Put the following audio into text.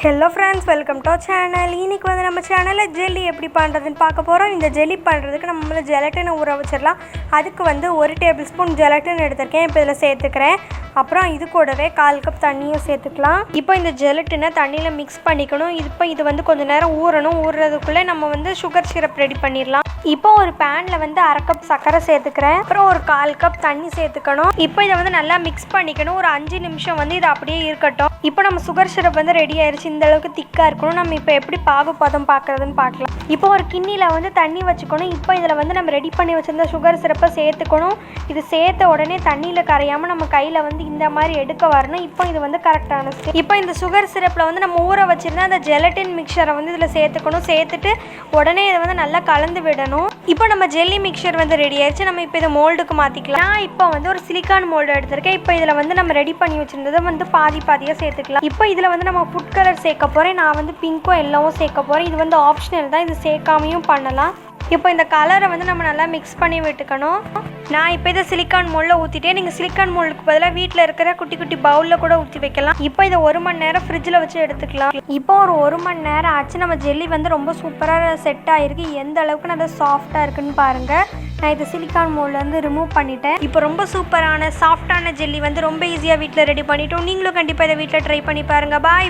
Hello friends, welcome to channel. இன்றைக்கி வந்து நம்ம சேனலில் ஜெல்லி எப்படி பண்ணுறதுன்னு பார்க்க போகிறோம். இந்த ஜெல்லி பண்ணுறதுக்கு நம்ம முதல்ல ஜெலட்டினை ஊற வச்சிடலாம். அதுக்கு வந்து 1 டேபிள் ஸ்பூன் ஜெலட்டின் எடுத்திருக்கேன். இப்போ இதில் சேர்த்துக்கிறேன். அப்புறம் இது கூடவே 1/4 கப் தண்ணியும் சேர்த்துக்கலாம். இப்போ இந்த ஜெலட்டினை தண்ணியில் மிக்ஸ் பண்ணிக்கணும். இது வந்து கொஞ்சம் நேரம் ஊறணும். ஊறுறதுக்குள்ளே நம்ம வந்து சுகர் சிரப் ரெடி பண்ணிடலாம். இப்போ ஒரு பேனில் வந்து 1/2 கப் சர்க்கரை சேர்த்துக்கிறேன். அப்புறம் ஒரு 1/4 கப் தண்ணி சேர்த்துக்கணும். இப்போ இதை வந்து நல்லா மிக்ஸ் பண்ணிக்கணும். ஒரு 5 நிமிஷம் வந்து இது அப்படியே இருக்கட்டும். இப்போ நம்ம சுகர் சிரப் வந்து ரெடி ஆயிடுச்சு. இந்த அளவுக்கு திக்காக இருக்கணும். நம்ம இப்போ எப்படி பாகுபதம் பார்க்குறதுன்னு பார்க்கலாம். இப்போ ஒரு கிண்ணியில் வந்து தண்ணி வச்சுக்கணும். இப்போ இதில் வந்து நம்ம ரெடி பண்ணி வச்சுருந்த சுகர் சிரப்பை சேர்த்துக்கணும். இது சேர்த்த உடனே தண்ணியில் கரையாமல் நம்ம கையில் வந்து இந்த மாதிரி எடுக்க வரணும். இப்போ இது வந்து கரெக்டான ஸ்டெப். இப்போ இந்த சுகர் சிரப்பில் வந்து நம்ம ஊற வச்சுருந்தா அந்த ஜெலட்டின் மிக்சரை வந்து இதில் சேர்த்துக்கணும். சேர்த்துட்டு உடனே இதை வந்து நல்லா கலந்து விடணும். இப்போ நம்ம ஜெல்லி மிக்சர் வந்து ரெடி ஆயிடுச்சு. நம்ம இப்போ இதை மோல்டுக்கு மாற்றிக்கலாம். நான் இப்போ வந்து ஒரு சிலிக்கான் மோல்டு எடுத்திருக்கேன். இப்போ இதில் வந்து நம்ம ரெடி பண்ணி வச்சுருந்ததை வந்து பாதியாக சேர்த்துக்கலாம். இப்போ இதில் வந்து நம்ம ஃபுட் கலர் சேர்க்க போகிறேன். நான் வந்து பிங்க்கும் எல்லோவும் சேர்க்க போகிறேன். இது வந்து ஆப்ஷனல் தான். இது சேர்க்காமையும் பண்ணலாம். இப்போ இந்த கலரை வந்து நம்ம நல்லா மிக்ஸ் பண்ணி விட்டுக்கணும். நான் இப்போ இதை சிலிக்கான் மோல்டில் ஊற்றிட்டேன். நீங்கள் சிலிக்கான் மோல்டுக்கு பதிலாக வீட்டில் இருக்கிற குட்டி குட்டி பவுலில் கூட ஊற்றி வைக்கலாம். இப்போ இதை 1 மணி நேரம் ஃப்ரிட்ஜில் வச்சு எடுத்துக்கலாம். இப்போ ஒரு 1 மணி நேரம் ஆச்சு. நம்ம ஜெல்லி வந்து ரொம்ப சூப்பராக செட் ஆகிருக்கு. எந்த அளவுக்கு நல்லா சாஃப்டாக இருக்குன்னு பாருங்கள். நான் இதை சிலிக்கான் மோல்ட்லேருந்து ரிமூவ் பண்ணிட்டேன். இப்போ ரொம்ப சூப்பரான சாஃப்டான ஜெல்லி வந்து ரொம்ப ஈஸியாக வீட்டில் ரெடி பண்ணிட்டோம். நீங்களும் கண்டிப்பாக இதை வீட்டில் ட்ரை பண்ணி பாருங்கள். பாய்.